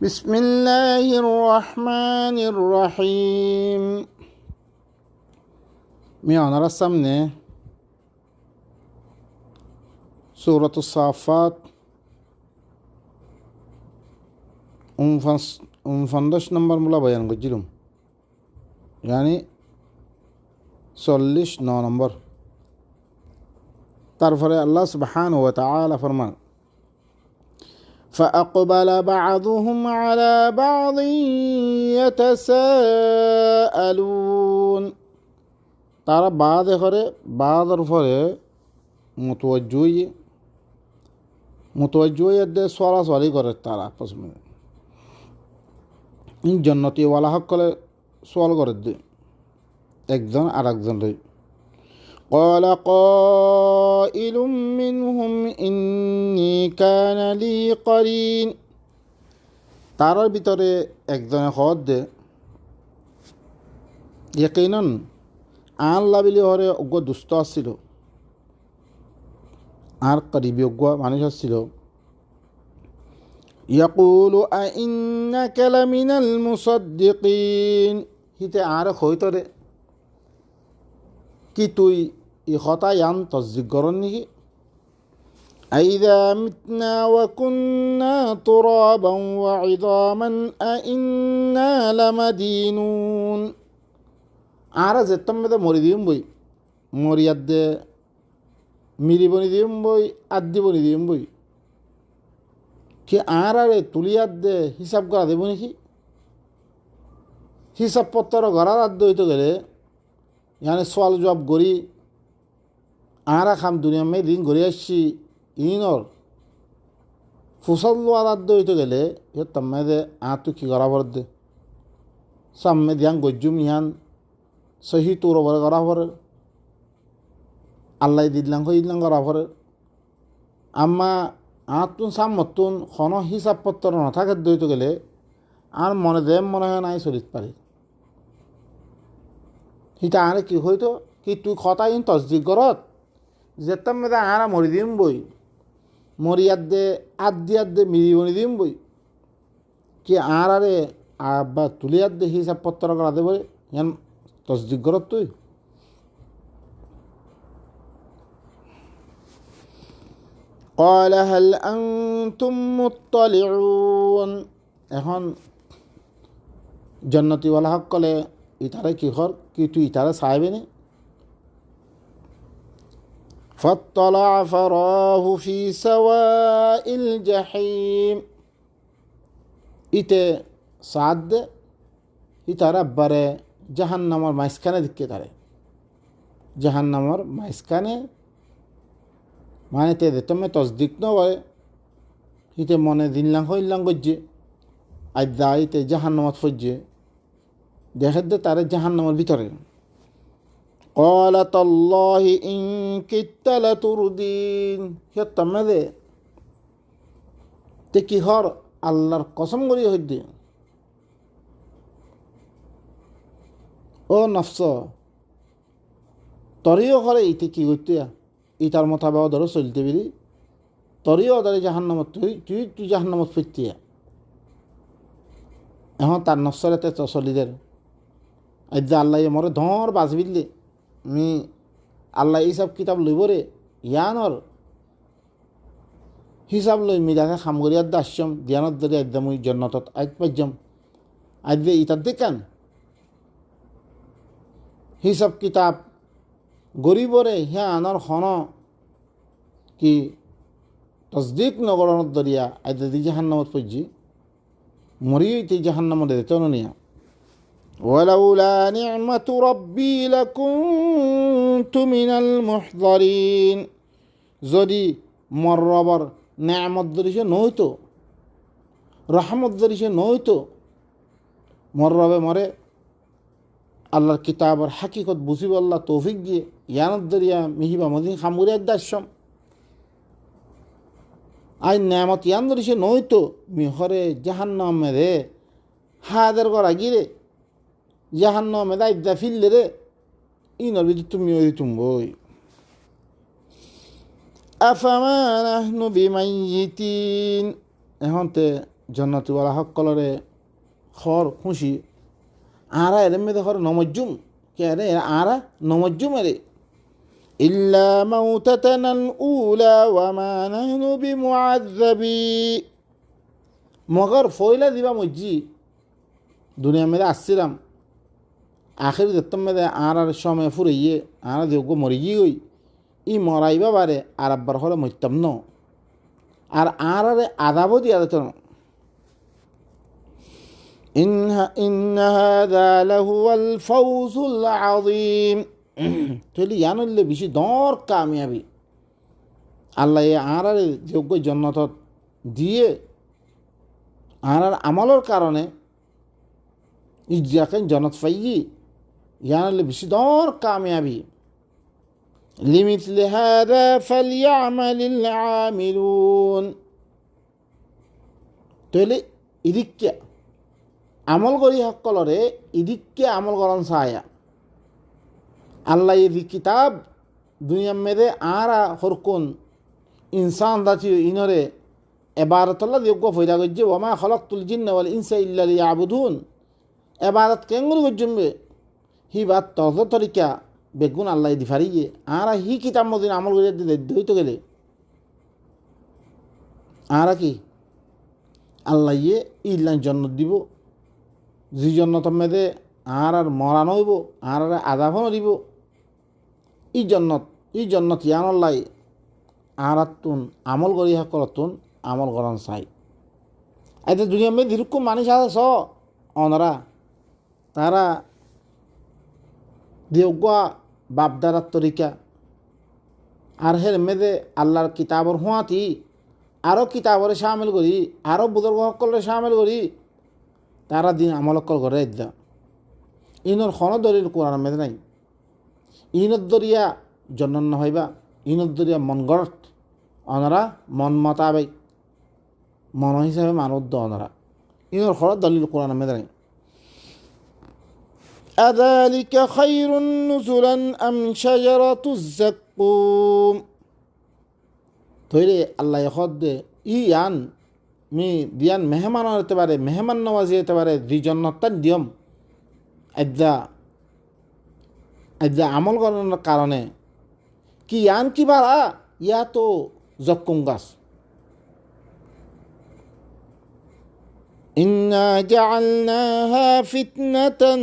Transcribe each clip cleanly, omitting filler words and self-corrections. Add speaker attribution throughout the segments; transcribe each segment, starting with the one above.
Speaker 1: بسم الله الرحمن الرحيم. মিয়ানার সামনে সূরাত সাফাত 49 নম্বর মূলা বয়ান করছিলাম, yani 49 নম্বর। তারপরে আল্লাহ সুবহানাহু ওয়া তাআলা ফরমান, فأقبل بعضهم على بعض يتساءلون। তারা বাদে করে বাদের পরে মুতওয়াজ্জুয়ে সরাসরি করে তারা আপস में জন্নতি ওয়ালা হক করে সওয়াল করে দে একজন আর একজন রে। قال قائل منهم إني كان لي قرين। তারার ভিতরে একজনে খবর দে, ইয়াকিনান আল্লাহ বিলি হরে অজ্ঞ দুষ্ট আসছিল আর করিবি অজ্ঞ মানুষ আসছিল। ইয়াকুলু আইন্নাকা লামিনাল মুসাদ্দিকিন। হিতে আর হইতরে কি তুই ই কথা ইয়ান তসদিক করন নাকি? আইযা মিতনা ওয়া কুন্না তুরাবান ওয়া ইযামান আইন্না লামাদিনুন। আর যেতম মেদে মরি দিম বই, মরিয়াদে মিরি বনি দিম বই, আদি বনি দিম বই কি আর আরে তুলিয়াদে হিসাব করা দেব নাকি? হিসাবপত্র গড়ার আদ্য হইতে গেলে ইয়ানে সোয়াল জবাব করি আর খাম দুনিয়া মে দিন ঘুরে আসছি ইনর ফুসল আদাদ্য হইতে গেলে তাম্মেদে তো কি করা পর দে সাম্মে দিয়ান গজ্জুম ইহান সহি তোর ওপরে করা পরে আল্লাহ দিলাম ইদলাম করা পরে আম্মা তুন সাম্মতুন খন হিসাবপত্র নথাকে দইতে গেলে আর মনে দে মনে হয় নাই চলিত পারি। সিটা আরে কি হইতো কি তুই কথা ইন তসদিক করত যেতাম মেদা আরা মরি দিম বই, মরিয়াদ দে আদিয়াদ দে মিরি বনি দিম বই কি আর আরে আব্বা তুলিয়াদ দে হিসাবপত্র করা দে বলে ইয়ান তসদিক করত তুই? قال هل أنتم مطلعون। এখন জন্নতি ওয়ালা হক কলে ইতারে কি কর কি তুই ইতারে চাইবে নে? فاطلع فراه في سواء الجحيم। ইতে সাদ ইতারা বারে জাহান্নামর মাঝখানে দিকে তারে, জাহান্নামর মাঝখানে মানে তে তুমি তসদিক নয় হিতে মনে দিনলাম হইলাম গজ্জে আদা ইতে জাহান্নামত ফজ্জে দেখে দে তারে জাহান্নামর ভিতরে। قال تالله إن كدت لتردين। হে তমে তে কি হর আল্লাহর কসম করি হইদে ও নফস তরিও করে ইতে কি করতে ইতার মোতাবেক ধরো চলতে পারি তরিও ধরে জাহান্নামত তুই জাহান্নামত ফিরতে এখন তার নফসরেতে চলিদের আজ আল্লাহ মরে ধর বাজবিলে আমি আল্লাহ এইসব কিতাব লইব রে ইয়ানর হিসাব লই মিরাকে খামগরিয়ার দাস্যম জ্ঞানত ধরে আদ্যা মুই জন্নতত আজ পাইজম আদ্যে ইতার দেখান হিসাব কিতাব গরিবরে হ্যাঁ আনার খন কি তসদিক নগরণত দরিয়া আদ্যা দি জাহান্নামত পড়ছি মরিও ইতি জাহান্নামত দিতে নিয়া। ولولا نعمة ربي لكنت من المحضرين। যদি মর রবর নেয়ামত দরিসে নইতো রহমত দরিসে নইতো মর রবে মরে আল্লাহর কিতাবর হাকিকত বুঝিব আল্লাহ তৌফিক দিয়ে ইয়ানত দরিয়া মিহিবা মদিন খামুরিয়ার দাস্যম আই নেয়ামত ইয়ান দরিসে নইতো মিহরে জাহান্নাম রে হাদের করা গিরে জাহান্নামে দায়িত্ব ফিরলে রে ইনর ভিতর তুমি ওই তুমবই। আফামা নাহনু বিমাইয়িতিন। এখন তে জন্নতিওয়ালা সকলরে খর খুশি আরা এর মেয়েদের খর নমজ্জুম কে রে আরা নমজ্জুম এরে ইল্লা মাউতাতানাল উলা ওয়া মা নাহনু বিমুআযযাবি মগর ফয়লা দিবা মজ্জি দুনিয়া মেয়েদের আসছিলাম আখের দেখতাম মেয়েদের আর সময় ফুরাইয়ে আর দেব মরি গই ই মরাইবা বারে আর আব্বার হলে মরতাম ন আর আরে আদাবও দিয়া দিত إن هذا لهو الفوز العظيم تقولي يعني اللي بيشي دور কামিয়াবি আল্লাহ আর যোগ্য জন্নত দিয়ে আর আমলের কারণে ইজাকেন জন্নত পাইয়ে يعني বেশি দর কামিয়াবি لمثل هذا فليعمل العاملون তাহলে ইদিকে আমল করি সকলরে ইদিকে আমল করন ছায়া আল্লাহ এই কিতাব দুনিয়ার মেয়েদে আরা হরকুন ইনসান দাচি ইনরে এবারতল্লা যোগ্য ফয়দা করছে ওমা খলকতুল জিন্না ওয়াল ইনসা ইল্লা লিয়াবুদুন এবারত কেঙ্গুল করজমবে হি বাত তজ তরিকা বেগুন আল্লাহ দি ফারিয়ে আরা হি কিতাব মদিন আমল করে হইতে গেলে আরা কি আল্লাহ ইয়ে ইল্লান জন্নত দিব জি জন্নত মেদে আর মরানো হইব আর আদাফনও দিব ই জন্নত ইয়ানল্লাই আর তুন আমল করি করতুন আমল করান চাই এতে দুনিয়া মেয়ে ধীরুক্ষ মানুষ আছে স অনরা তারা দেওয়া বাপদারার তরিকা আর হের মেদে আল্লাহর কিতাবর হুঁয়াতি আরও কিতাবরে সামিল করি আরও বুজুর্গ সকলরে সামিল করি তারা দিন আমলকল করে দা ইনর খন দলিল কোরআন মেদে নাই ইনত দরিয়া জন্ম হইবা ইনত দরিয়া মন গড়ত অনরা মন মতাবেক মন হিসাবে মানব অনরা ইনর খন দলিল কোরআন মেদে নাই أذلك خير نزلا أم شجرة الزقوم তৈরি আল্লাহ খদ ইয়ান মি দিয়ান মেহমান হতে পারে মেহমান নওয়াজি হতে পারে দ্বিজন্নতার নিয়ম আজ্জা আমল করার কারণে কি ইয়ান কি বাড়া ইয়া তো জক্কুম গাছ ইন্না জাআলনাহা ফিতনাতান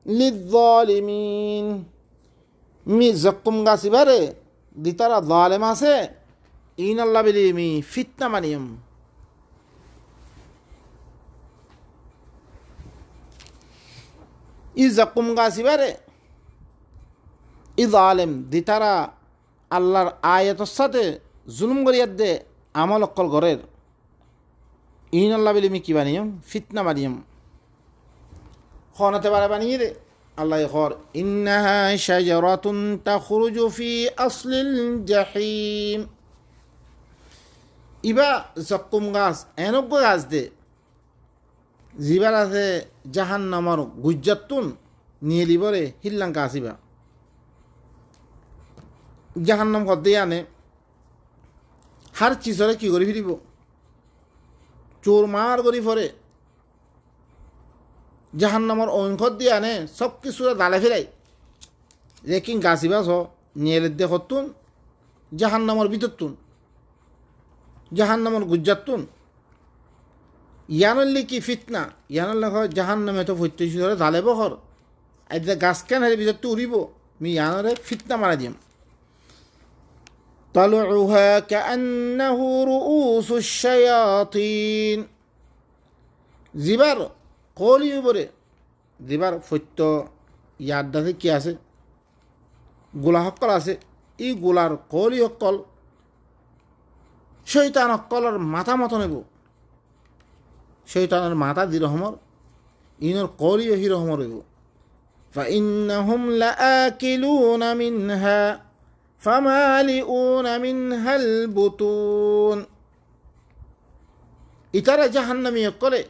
Speaker 1: লিযযালিমিন মি জক্কুম গাছ ইবারে দিতারা জালেম আছে ইন আল্লাহ বিলি মি ফিতনা মানিয়ম ই জক্কুম গাছ ইবারে ই জালেম দিতারা আল্লাহর আয়াতের সাথে জুলুম করিয়ার দে আমল অক্কল ঘরের ইন আল্লাহ বিলি মি কি বানিয়ম ফিতনা বানিয়ম খনাতে পারে বানিয়ে দে আল্লাহ খর ইন্নাহা শাজারাতুন তাখরুজু ফি আসলিল জাহিম ইবা জক্কুম গাছ এনজ্ঞ গাছ দে জিবার আছে জাহান্নামর গুজ্জাতুন নিয়ে লিবরে হিল্লাঙ্কা আসিবা জাহান্নাম কদ্দে আনে হার চিজরে কি করে ফিরিব চোর মার করি ফরে জাহান্নামর অংখত দিয়ে আনে সব কিছুরে দালে ফেরাই রেকিং গাছিবাস নিয়ে দেখতুন জাহান্নামর ভিতরতুন জাহান্নামর গুজ্জাতুন ইয়ানল্লি কি ফিতনা ইয়ানল্লা হয় জাহান্নামে তো ফৈত্যি ধরে দালে বহর আজ গাছ কেন হারে ভিতরতে উড়িব মি ইয়ানরে ফিতনা মারা দিম তালুহা কান্নাহু রুউসুশ শায়াতিন জিবার কলি উপরে দিবার ফৈত্য ইয়াদাতে কি আছে গোলা সকল আছে ই গোলার কলি সকল শৈতান সকলের মাথা মতো নেব শৈতানের মাথা দিরহমর ইনর কলিও হিরহমর হইব فإنهم لآكلون منها فمالئون منها البطون ইতারা জাহান্নামী সকলে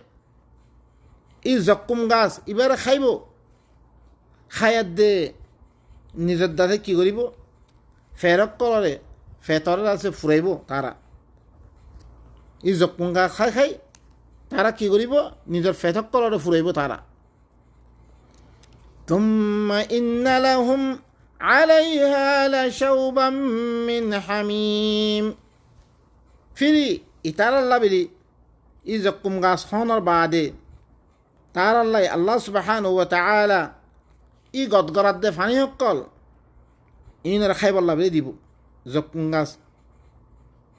Speaker 1: ই জক্কুম গাছ এবারে খাইব খায়াত দে নিজের দাঁতে কী করিব ফেরক করে ফেতরের আছে ফুরাইব তারা ই জকুম গাছ খাই খাই তারা কি করিব নিজের ফেটক কলরে ফুরাইব তারা তুম্মা ইন্না লাহুম আলাইহা লাশাওবাম মিন হামিম ফিরি ইতার আল্লাহ বিরি ই জকুম গাছ হনর বাদে তার আল্লাহ সুবহানাহু ওয়া তাআলা ই গদগরাত দে ফানি হকল ইনর খাইব আল্লাহ বিরি দিব জকুম গাছ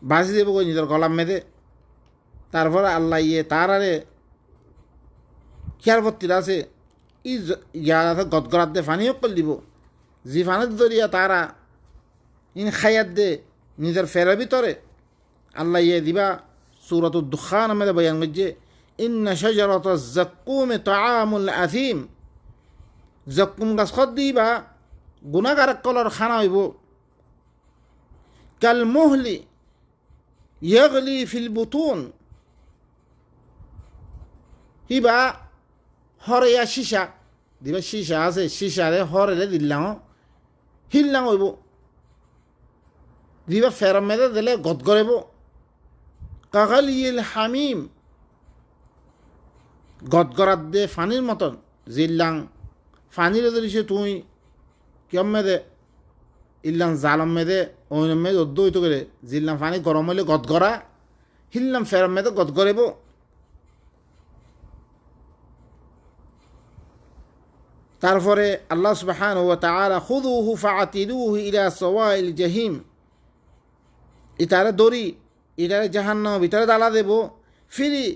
Speaker 1: বাজি দেব নিজের গলাম মেদে তারপরে আল্লাহ ইয়ে তার আরে খেয়ার ভর্তির আছে ই ইয়ার আছে গদগরাত দে ফানি হকল দিব জি ফানের দরিয়া তারা ইন খাইয়াত দে নিজের ফেরার ভিতরে আল্লাহ ইয়ে দিবা সূরাতুদ দুখান মেদে বয়ান করছে ইন্না শাজারাতাজ যাক্কুম তাআমুল আথিম জকুম গাছ খদ দিবা গুনাহগার কলর খানা হইব কাল মুহলি ইয়াগলি ফিল বুতুন হিবা হরেয়া সীসা দিবা সীসা আছে সীসারে হরেলে দিল্লাং হিল্লাং হইব দিবা ফেরম মেদে দিলে গদগরেব কাগালিল হামিম গদগরাত দে ফানির মতন জিল্লাং ফানির দিছে তুই কিয়ম মেদে ইল্লাং জালম মেদে ওইন মেদে অদ্দ হইতো গেলে জিল্লাং ফানি গরম হইলে গদগরা হিল্লাম ফেরম মেদে গদগরেব তারপরে আল্লাহ সুবহানাহু ওয়া তাআলা খুযুহু ফাআতিলুহু ইলা সাওয়াইল জাহিম ইতারে দড়ি ইতারে জাহান্নাম ভিতরে দালা দেব ফিরি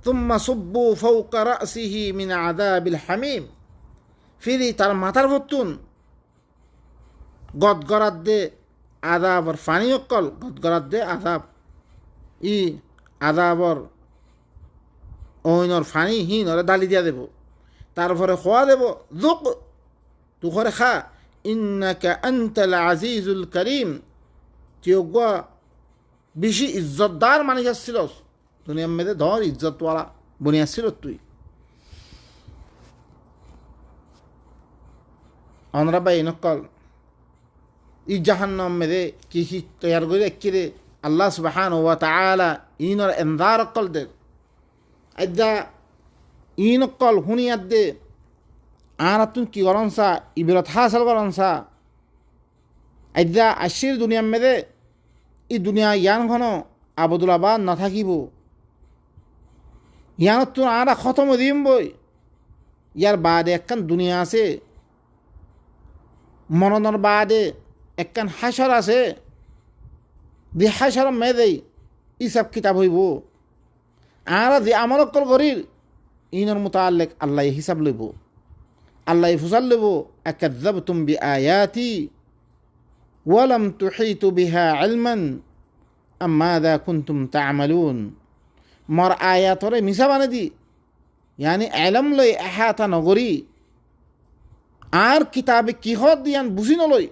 Speaker 1: তুম্মা সুব্বু ফাওকা রাসিহি মিন আযাবিল হামিম ফিরি তার মাথার ভর্তুন গদগরাত দে আযাবর ফানি অকল গদগরাত দে আযাব ই আযাবর ওইনর ফানি হিন ওরে দালি দিয়া দেব তারপরে খোয়া দেব যুক তুখরে খা ইন্নাকা আনতাল আজিজুল করিম তুই বেশি ইজ্জতদার মানুষ আসছিল দুনিয়ার মেয়েদের ধর ইজ্জতওয়ালা বনি আসছিল তুই অনরা বাই নকল ই জাহান্নাম মেদে কি তৈয়ার করে একিরে আল্লাহ সুবহানাহু ওয়া তাআলা ইনর এনদার অকল দে আজ্জা ইন অকল হুনিয়াত দে আর তুই কি করন সা ইবরত হাসল করন সা আজ্জা আশির দুনিয়ার মেদে ই দুনিয়া ইয়ান ঘন আবদুল্লাবাদ না থাকিব ইয়ানত তো আর খতম দিম বই ইয়ার বাদে একখান দুনিয়া আছে মরণের বাদে একখান হাসর আছে দি হাসর মেয়েদেই ইসব কিতাব হইব আর যে আমল অকল করির ইনর মুতাআল্লিক আল্লাহ হিসাব লইব আল্লাহ ফুসাল লইব আকাযযাবতুম বিআয়াতি ওয়ালাম তুহিতু বিহা ইলমান আম মাযা কুনতুম তা'মালুন মর আয়াতরে মিছা বানে দি ইয়ানি ইলম লই আহাতা নগরী আর কিতাবে কিহত দিয়ান বুঝি নলই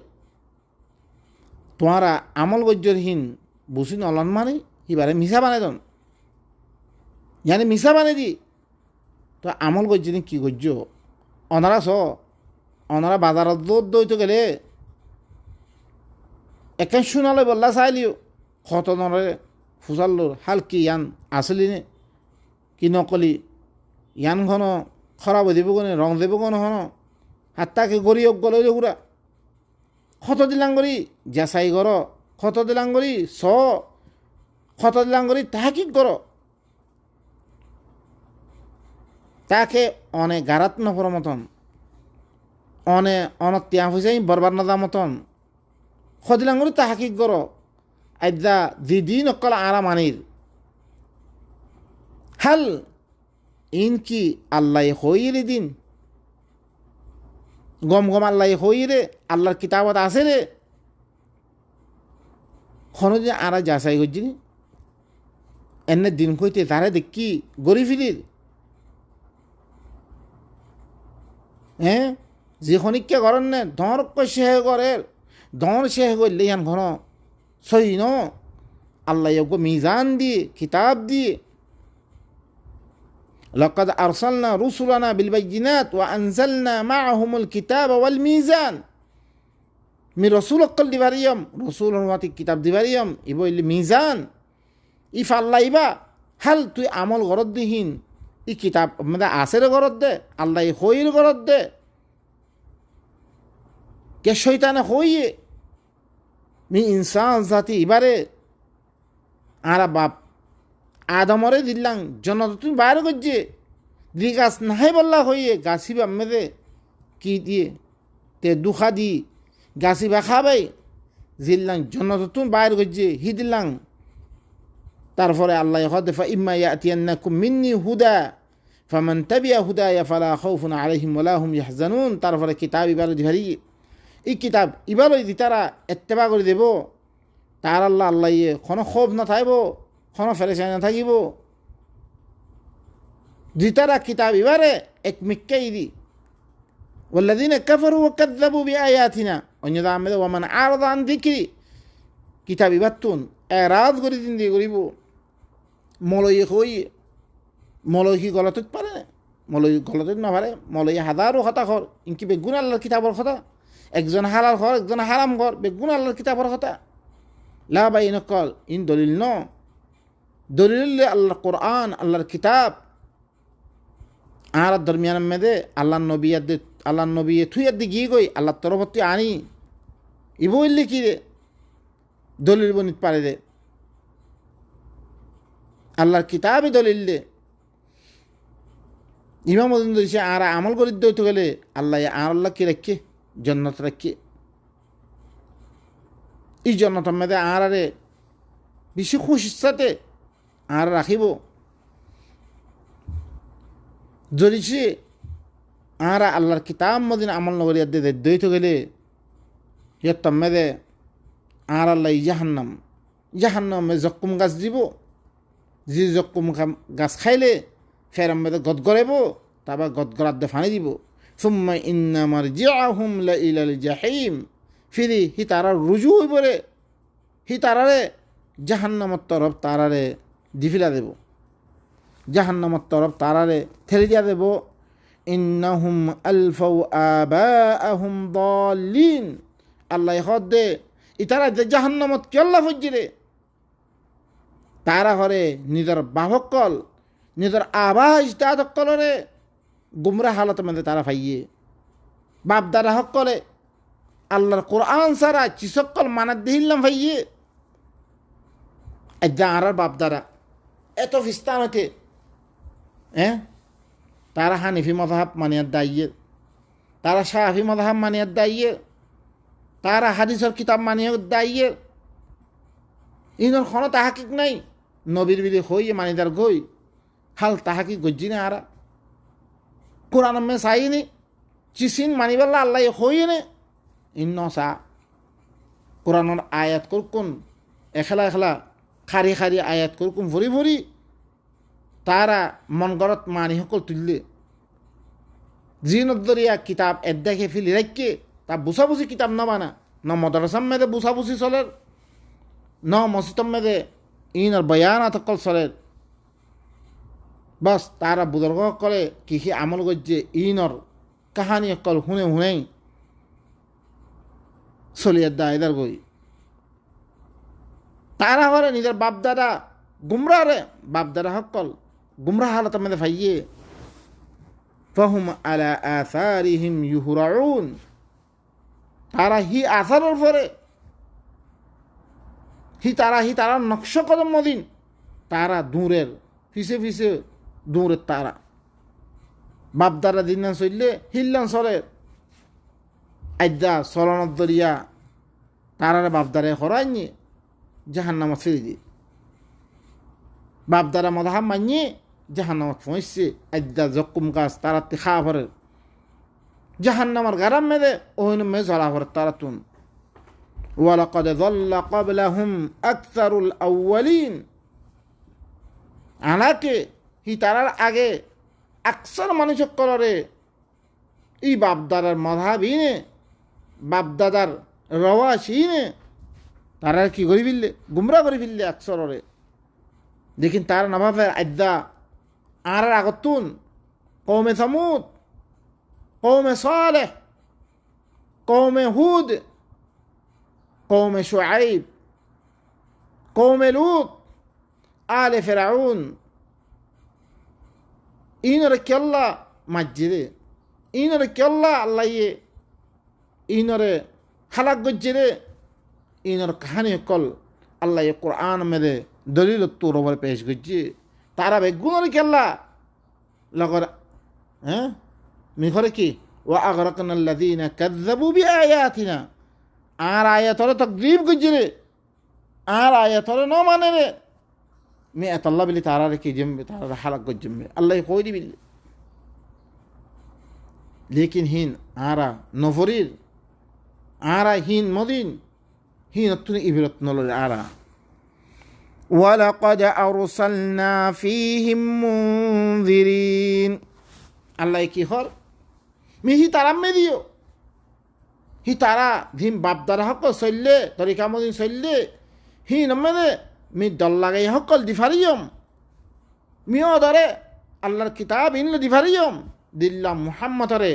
Speaker 1: তোমারা আমল গজ্জরহীন বুঝি নলন মানে ইবারে মিছা বানে দন ইয়ানি মিছা বানে দি তো আমল গজ্জরিন কি গজ্জ অনারা অনারা বাজারত দইতে গেলে একে শুনালে বললা চাইলিও খতনরে ফুসাল্লোর হাল কি ইয়ান আসলি নে কি নকলি ইয়ান ঘন খরাব দেব কোনে রং দেব কোন হন হাত্তাকে গড়ি গলে ঘুরা ক্ষত দিলাং করি জেসাই কর ক্ষত দিলাং করি ক্ষত দিলাং করি তাহাকিক কর তাকে অনে গারাত নপর মতন অনত্যাগ হয়েছে বরবার নদা মতন খদিলাং করি তাহাকিক কর আজ্জা দিদিন অকল আরা মানির হাল ইনকি আল্লাহ হইরে দিন গম আল্লাহ হইরে আল্লাহর কিতাবত আছে রে খনদিন আরা যাচাই করছি এনে দিন কইতে তারে দেখি গড়ি ফিরির হ্যাঁ যে খনিকা করেন নে ধর শেহ করে ধর শেহ করলে ইয়ান ঘন সহি ন আল্লাহ মিজান দিয়ে কিতাব দিয়ে لقد أرسلنا رسلنا بالبينات وأنزلنا معهم الكتاب والميزان মি রসুল অক্কল দিবারিয়ম রসুল হনুমাতি কিতাব দিবারিয়ম ইব ইলি মিজান ইফ আল্লাহ ইবা হাল তুই আমল গরত দিহীন ই কিতাব মানে আসের গরত দে আল্লাহ হইর গরত দে কে শৈতানে হইয়ে মি ইনসান জাতি এবারে আরা বাপ আদমরে দিল্লাং জনত তুমি বাইরে করছে দি গাছ নাহাই বললা হইয়ে গাছিবা মেদে কি দিয়ে তে দুখা দি গাছিবা খাবাই জিল্লাং জনত তুমি বাইরে করছে হি দিল্লাং তারপরে আল্লাহ হদেফা ইম্মা ইয়াতিয়ান্নাকুম মিন্নি হুদা ফামান তাবিয়া হুদায়া ফালা খাউফুন আলাইহিম ওয়ালা হুম ইয়াহজানুন তারপরে কিতাব ইবারে দিভারি এই কিতাব ইবারে দি তারা ইত্তেবা করে দেব তার আল্লাহ আল্লাহ ইয়ে কোনো ক্ষোভ না থাকব কোনো ফেরেশানি না থাকিব দি তারা কিতাব ইবারে এক মিক্কাই দি والذين كفروا وكذبوا بآياتنا অন্যদা আমে ওমান আরদ আন যিকরি কিতাব ইবাতুন এরাজ করে দিন দিয়ে করিব মলই হই মলই কি গলতত পারে মলই গলতত না পারে মলই হাজারো কথা কর ইনকি বেগুন আল্লাহর কিতাবর কথা একজন হালাল ঘর একজন হারাম ঘর বেগুন আল্লাহর কিতাবর কথা লা বাইন কল ইন দলিল ন দলিল আল্লাহর কোরআন আল্লাহর কিতাব আর দরমিয়ান মেদে আল্লাহ নবী থুইয়ার দি গিয়ে গই আল্লাহর তরফতি আনি ইবইল্লি কি রে দলিল বনিত পারে দে আল্লাহর কিতাবই দলিল দে ইমাম মদিন দিছে আর আমল করি দইতে গেলে আল্লাহ আর আল্লাহ কি রাখে জন্নত রাখে এই জন্নতের মধ্যে আর আরে বেশি খুশির সাথে আর রাখিব যদি সে আর আল্লাহর কিতাব মদিন আমল নগরী দে দইতে গেলে ইয়ত্তর মেদে আর আল্লাহ জাহান্নামে জক্কুম গাছ দিব যে জক্কুম গাছ খাইলে ফেরাম মেদে গদ গড়াইব তারপর গদ গড়ার দে ফানি দিব সুম্মা ইন্না মারজিআহুম লা ইলাল জাহিম ফিরি হি তারা রুজু হইব রে হি তারারে জাহান্নামর তরফ তারারে দিফিলা দেব জাহান্নামর তরফ তারারে ঠেলে দিয়া দেব ইন্নাহুম আলফাউ আবাআহুম দাল্লিন আল্লাহ হদ দে ইতারা যে জাহান্নামত কেল্লা ফজ্জি রে তারা হরে নিজের বাহকল নিজের আবাস দাদকলরে গুমরা হালত মধ্যে তারা ফাইয়ে বাপদারা হকলে আল্লাহর কোরআন সারা চিসকল মানার দিহিল্লাম ভাইয়ে আজ্ঞা আর বাপদারা এত ফিস্তান হতে তারা হানিফি মজাহাব মানিয়ার দাইয়ে তারা শাহি মজাহাব মানিয়ার দাইয়ে তারা হাদিসের কিতাব মানিয়ে দাইয়ে ইনর কোনো তাহাকিক নাই নবীর বিধি হইয়ে মানিদার গই হাল তাহাকিক গজ্জি না আরা কোরআন মে চাইনি চিসিন মানিবাল্লা আল্লাহ হইয়ে নে ইন্ন সা কোরআনের আয়াত করকুন এখেলা এখেলা খারি খারি আয়াত করকুন ভরি ভরি তারা মন গরত মানি সকল তুললে জিনদরিয়া কিতাব এদ্দাকে ফিলি রাখকে তা বুঝাবুঝি কিতাব না বানা ন মদরসাম মেদে বুঝাবুঝি চলের ন মসজিদম মেদে ইনর বয়ানাত সকল চলের বাস তারা বুজুর্গ করে কৃষি আমল করছে ইনর কাহানি সকল শুনে শুনেই চলিয়ার দায়দার গই তারা করে নিজের বাপদাদা গুমরা রে বাপদাদা সকল গুমরা হালত মেদে ফাইয়ে ফাহুম আলা আসারিহিম ইউহরাউন তারা হি আসারের পরে হি তারা নকশ কদম মদিন তারা দূরের ফিসে ফিসে দূরের তারা বাপদারা দিন চললে হিল্লান চলে আজ্ঞা চলনত দরিয়া তারারে বাপদারে হরাইনি জাহান্নামত ফিরে দিয়ে বাপদারা মদাহাম মানিয়ে জাহান্নামত পৌঁছছে আজ্ঞা জকুম গাছ তারাতে খাওয়া ভরে জাহান্নামার গারাম মেদে ওহন মে জ্বলা ভরে তারা তুন ওয়ালাকাদ যাল্লা ক্বাবলাহুম আকসারুল আউয়ালিন আনাকে হি তারার আগে আকসার মানুষ করে এই বাপদাদার মধাবিনে বাপদাদার রওয়াসিনে তারা কি করে ফেললে গুমরা করে ফেললে আকসরে দেখিন তারা নভাবে আদ্যা আর আগতুন কৌমে সামুদ, কৌমে সালেহ, কৌমে হুদ, কৌমে শুআইব, কৌমে লুত, আলে ফেরাউন, ইনরে কেল্লা মাজ্জিরে, ইনরে কেল্লা আল্লাহয়ে ইনরে হালাক গজ্জিরে, ইনর কাহানি কল আল্লাহ কোরআন মেরে দলিল তোর ওপর পেশ গজ্জি তারা বেগুনরে কেল্লা লগর হ্যাঁ মিঘরে কি ওয়া আগরাকনা আল্লাযীনা কাযযাবু বিআয়াতিনা, আর আয়াতরে তাকযীব গজ্জিরে, আর আয়াতরে ন মানে রে মে আতাল্লাহ বিলি তারারে কি জমবে, তারা হালাক গজ্জমবে আল্লাহ কই দিবি। লেকিন হিন আরা নফরির, আরা হিন মদিন হিন তুমি ইবরত নলরে আরা। ওয়ালাকাদ আরসালনা ফীহিম মুনযিরিন, আল্লাহ কি হর মিহি তারা মেদিও হি তারা ধিম বাপদারা হকল চললে তরিকা মদিন চললে হি নমেদে মি দল লাগাই হকল দিফারিয়ম মিও ধরে আল্লাহর কিতাব ইনলে দিফারিয়ম দিল্লাম মুহাম্মদরে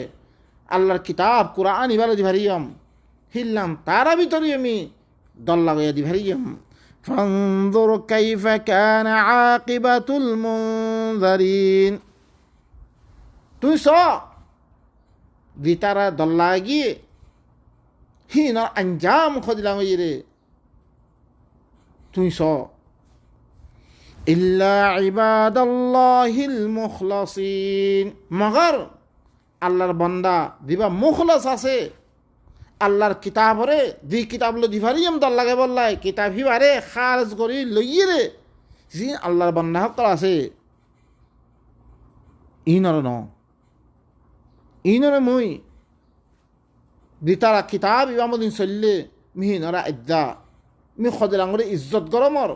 Speaker 1: আল্লাহর কিতাব কুরআন ইবারে দিফারিয়ম হিল্লাম তারা ভিতরে আমি দল লাগাইয়া দিফারিয়ম। ফানজুর কাইফা কানা আকিবাতুল মুনযিরিন, তুই স দি তারা দল লাগিয়ে হিন আঞ্জাম খদিলাম রে তুই স ইল্লা ইবাদাল্লাহিল মুখলাসিন, মগর আল্লাহর বান্দা দিবা মুখলাস আছে আল্লাহর কিতাবরে দি কিতাবলো দিভারিয়াম দল লাগে বললাই কিতাব হিবারে খারজ করি লইয়ে রে জি আল্লাহর বান্দা হকল আছে ইনর ন ইনরে মুই দি তারা কিতাব ইবামদিন চললে মিহিনরা এদ্দা মি খদিলাঙ্গরে ইজ্জত গরমর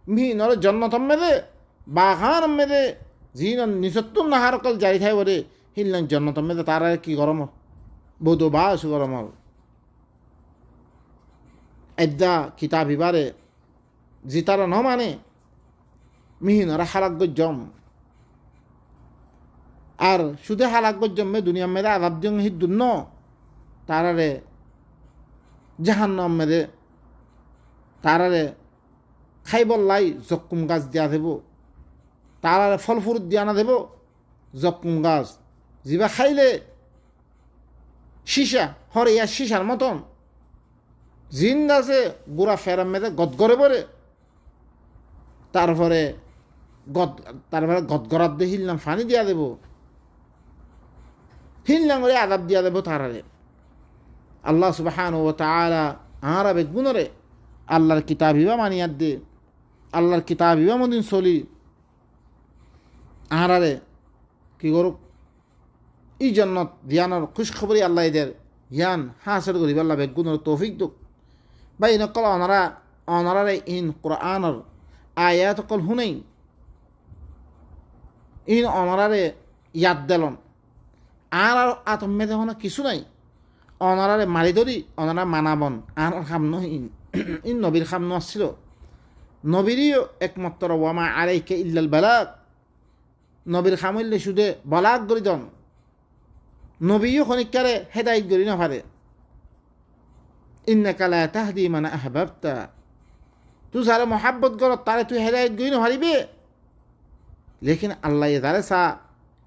Speaker 1: মিহিনরে জন্নতম মেদে বাগান মেদে জিন নিজত্তুম নাহারকল জারি থাই বরে হিলন জন্নতম মেদে তারা কি গরম বৌদ্ধ বাস গরমর এদ্দা কিতাব ইবারে জি তারা ন মানে মিহিনরা হালাক গজ্জম আর শুধু হালাক গজ্জম মে দুনিয়া মেদে আদাব জং হিদ্দুন্ন তারারে জাহান্নাম মেদে তারারে খাইবল্লাই জক্কুম গাছ দিয়া দেব, তারারে ফল ফুরুত দিয়া না দেব জক্কুম গাছ যিবা খাইলে সীসা হরিয়া সীসার মতন জিন গাছে গুড়া ফেরাম মেদে গদগরে পরে তারপরে গদগরাত দিয়ে হিললাম ফানি দিয়া দেব, হিললাম করে আদাব দিয়া দেব তারারে। আল্লাহ সুবহানাহু ওয়া তাআলা আরা বেগুনরে আল্লাহর কিতাব ইবা মানিয়াত দে আল্লাহর কিতাব ইবা মদিন চলি আহারে কি করুক ই জন্নত জ্ঞানের খুশখবরি আল্লাহ এদের জ্ঞান হাসিল করিব আল্লাহ বেগুনের তৌফিক দুক। বাই নকল অনারারে ইন কোরআনের আয়াত কল হুনেই ইন অনারারে ইয়াদ দিলন আর আতমে দেখো কিছু নাই অনারারে মারি ধরি অনারা মানাবন আর খামন ইন নবীর খামন আসছিল নবীরও একমাত্র ওয়ামা আলাইকা ইল্লাল বালাগ, নবীর খামইলে শুধু বালাগ করি দন নবীও খনিকারে হেদায়েত করি না পারে। ইন্নাকা লা তাহদি মান আহবাবতা, তুই যারে মহাব্বত কর তারে তুই হেদায়েত করি না পারিবে। লেকিন আল্লাহ তারে চা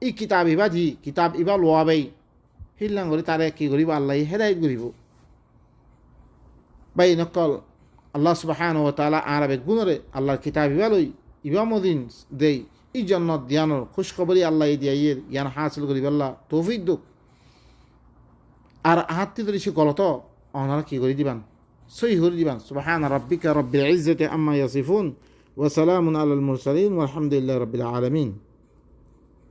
Speaker 1: ই কিতাব ইবা দি কিতাব ইবা লোয়াবাই হিল্লাং করি তারে কি করিব আল্লাহ হেদায়েত করিব। বাই নকল আল্লাহ সুবহানাহু ওয়া তাআলা আরবে গুণরে আল্লাহর কিতাব ইবা লই ইবা মদিন দেই ই জন্নত জ্ঞানর খুশখবরি আল্লাহ দিয়াইয়ের জ্ঞান হাসিল করিব আল্লাহ তৌফিক দুক। আর আহাত্তি ধরি সে গলত অনারা কি করে দিবান সই করে দিবান। সুবহানা রাব্বিকা রাব্বিল ইজ্জাতি আম্মা ইয়াসিফুন ওয়া সালামুন আলাল মুরসালিন ওয়ালহামদুলিল্লাহি রাব্বিল আলামিন।